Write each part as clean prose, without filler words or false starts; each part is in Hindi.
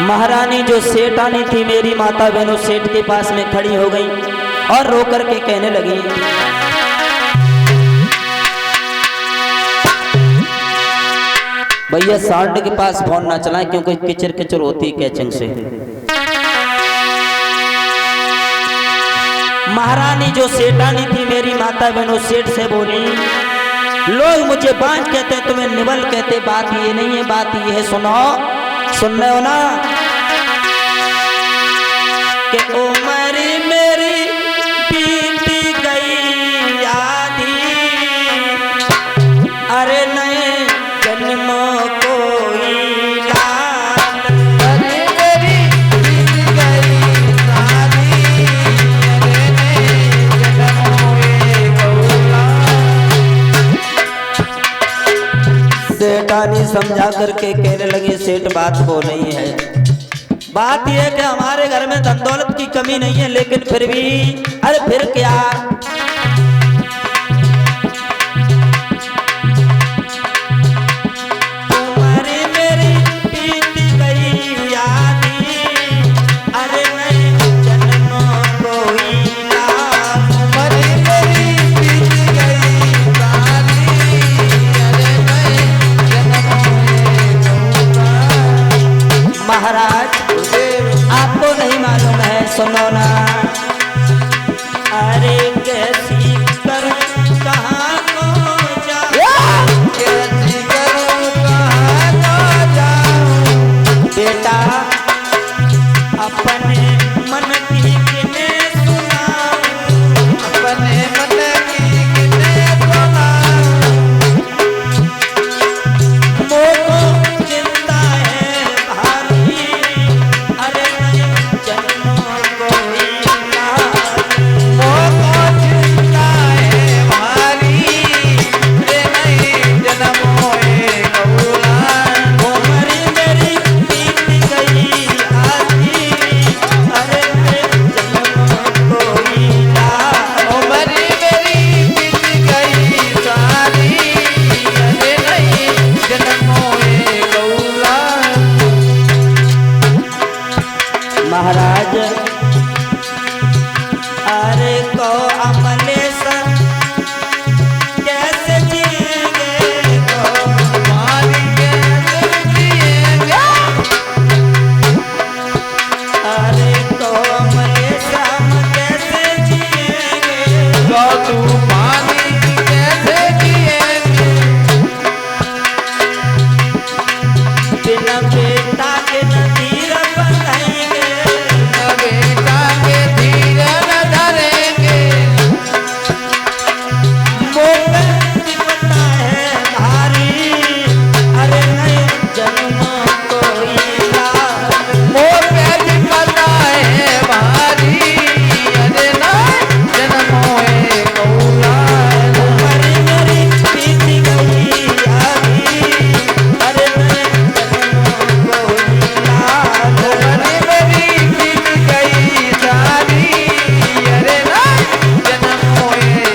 महारानी जो सेठानी थी मेरी माता बहनों सेठ के पास में खड़ी हो गई और रो करके कहने लगी, भैया सांड के पास फोन ना चलाएं क्योंकि किचर किचर होती है कैचिंग से। महारानी जो सेठानी थी मेरी माता बहनों सेठ से बोली, लोग मुझे बांझ कहते तुम्हें निबल कहते, बात ये नहीं है, बात ये है, सुनो सुन रहे हो ना कि उम्र मेरी बीती गई आधी, अरे नए जन्मों को लाल, अरे मेरी बीत गई आधी, अरे नए जन्मों को सेठानी समझा करके कहने लगी, सेठ बात वो नहीं है, बात यह है कि हमारे घर में धन दौलत की कमी नहीं है, लेकिन फिर भी अरे फिर क्या, तुम्हारी मेरी बीत गई आधी, अरे नए जन्मों को लाल, तुम्हारी मेरी बीत गई आधी, अरे नए जन्मों को लाल। महाराज आपको नहीं मालूम है, सुनो ना, अरे कैसी करूं कहाँ को जाऊं, कैसी करूं कहाँ को जाऊं, बेटा अपने मन की किन्हें सुनाऊं, अपने मन की किन्हें सुनाऊं, मोको चिंता है भारी, अरे नए जन्मों को लाल, मोको चिंता है भारी, अरे नए जन्मों को लाल, उम्र मेरी बीत गई आधी, अरे नए जन्मों को लाल, उम्र मेरी बीत गई सारी, अरे नए जन्मों को लाल। महाराज अरे को अमले सर कैसे जिएंगे, को हमारी कैसे जिएंगे, अरे को अमले सर कैसे जिएंगे, को तुम्हारी कैसे जिएंगे, बिना बेटा के नदीर बंधेंगे, बेटा के धीर न धरेंगे, मोह चिपटा है भारी, अरे नए जन्मों को लाल, मोह चिपटा है भारी, अरे नए जन्मों को लाल, उम्र मेरी बीत गई आधी, अरे नए जन्मों को लाल, उम्र मेरी बीत गई सारी, अरे नए जन्मों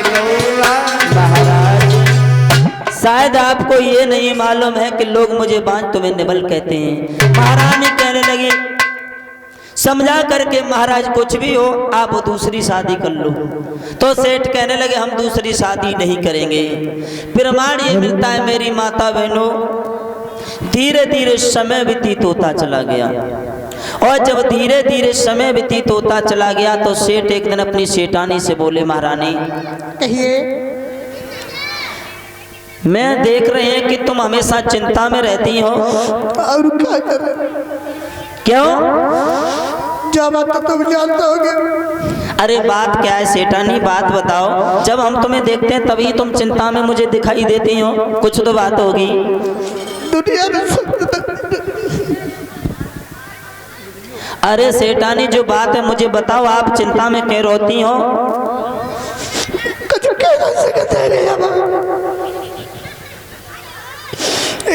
को लाल। महाराज शायद आपको ये नहीं मालूम है कि लोग मुझे बांझ तुम्हें निबल कहते हैं। महारानी कहने लगी, समझा करके महाराज कुछ भी हो आप दूसरी शादी कर लो। तो सेठ कहने लगे हम दूसरी शादी नहीं करेंगे। प्रमाण ये मिलता है मेरी माता बहनों, धीरे धीरे समय व्यतीत होता चला गया, और जब धीरे धीरे समय व्यतीत होता चला गया तो सेठ एक दिन अपनी सेठानी से बोले, महारानी कहिए। मैं देख रहे हैं कि तुम हमेशा चिंता में रहती हो, और क्या करें, क्यों? जो बात तो तुम जानते होगे। अरे बात क्या है सेठानी, बात बताओ। जब हम तुम्हें देखते हैं तभी तुम चिंता में मुझे दिखाई देती हो, कुछ तो बात होगी। दुनिया में अरे सेठानी जो बात है मुझे बताओ, आप चिंता में क्यों रोती हो? कुछ कह नहीं सकते रे।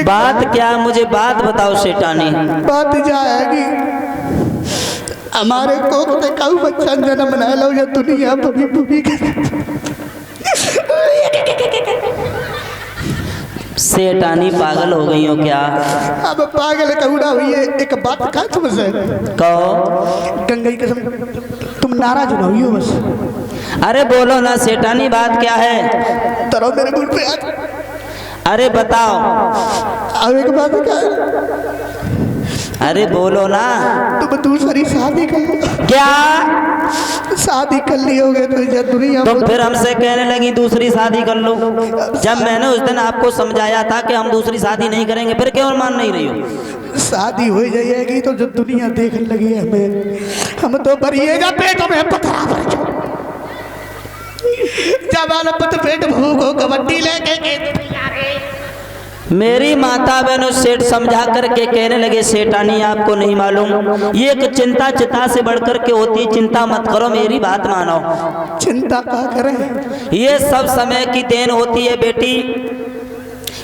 बात क्या है, मुझे बात बताओ सेठानी। बात जाएगी, हमारे कोख ने काऊ बच्चा जन्म ना लो या दुनिया बबी बबी सेठानी पागल हो गई हो क्या? अब पागल कौड़ा हुई है। एक बात कहा तुमसे, कहो। गंगा की कसम तुम नाराज ना हुई हो बस। अरे बोलो ना सेठानी, बात क्या है? तरो मेरे मुंह पे आज। अरे बताओ। अब एक बात कहा, अरे बोलो ना। तुम दूसरी शादी कर, क्या शादी कर ली होगे तो ये दुनिया तुम फिर हमसे कहने लगी दूसरी शादी कर लो? जब मैंने उस दिन आपको समझाया था कि हम दूसरी शादी नहीं करेंगे, फिर क्यों मान नहीं रही हो? शादी हो जाएगी तो जो दुनिया देखने लगी है हमें, हम तो भरिएगा पेट में पथरा भर के। जब आलपत पेट भूखो कबड्डी लेके मेरी माता बहनों सेठ समझा करके कहने लगे, सेठानी आपको नहीं मालूम ये एक चिंता चिता से बढ़कर के होती, चिंता मत करो, मेरी बात मानो। चिंता क्या करें? ये सब समय की देन होती है बेटी,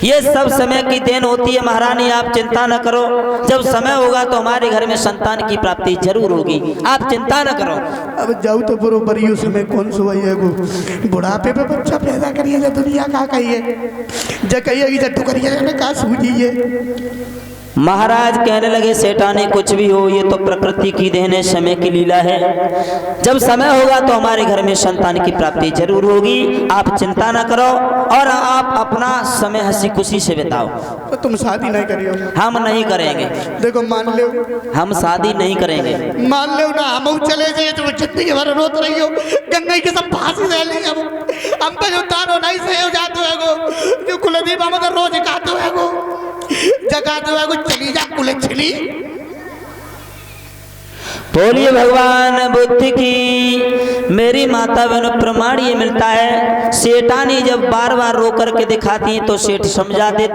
ये सब समय की देन होती है महारानी, आप चिंता न करो। जब समय होगा तो हमारे घर में संतान की प्राप्ति जरूर होगी, आप चिंता न करो। अब जाऊ तो बरोबर ही समय कौन सो आइएगो, बुढ़ापे पे बच्चा पैदा करिए दुनिया का कहिए, जब कहिएगी जट्टू करिए का सूझिए। महाराज कहने लगे, सेठानी कुछ भी हो ये तो प्रकृति की देन है, समय की लीला है। जब समय होगा तो हमारे घर में संतान की प्राप्ति जरूर होगी, आप चिंता न करो और आप अपना समय हंसी खुशी से बिताओ। तो तुम शादी नहीं करियो? हम नहीं करेंगे। देखो मान लो, हम शादी नहीं करेंगे। मान लो ना, हम चले जाए तो जिंदगी भर रोत रही हो, गंगा के सब फांसी दे लेंगे हम पे जो तारो नहीं सही हो जाते है जो कुलदीप हम रोज खाते है जगाते है चली जा कुल छिली। बोलिए भगवान बुद्ध की। मेरी माता बहनों प्रमाण ये मिलता है, सेठानी जब बार बार रो करके दिखाती है तो सेठ समझा देते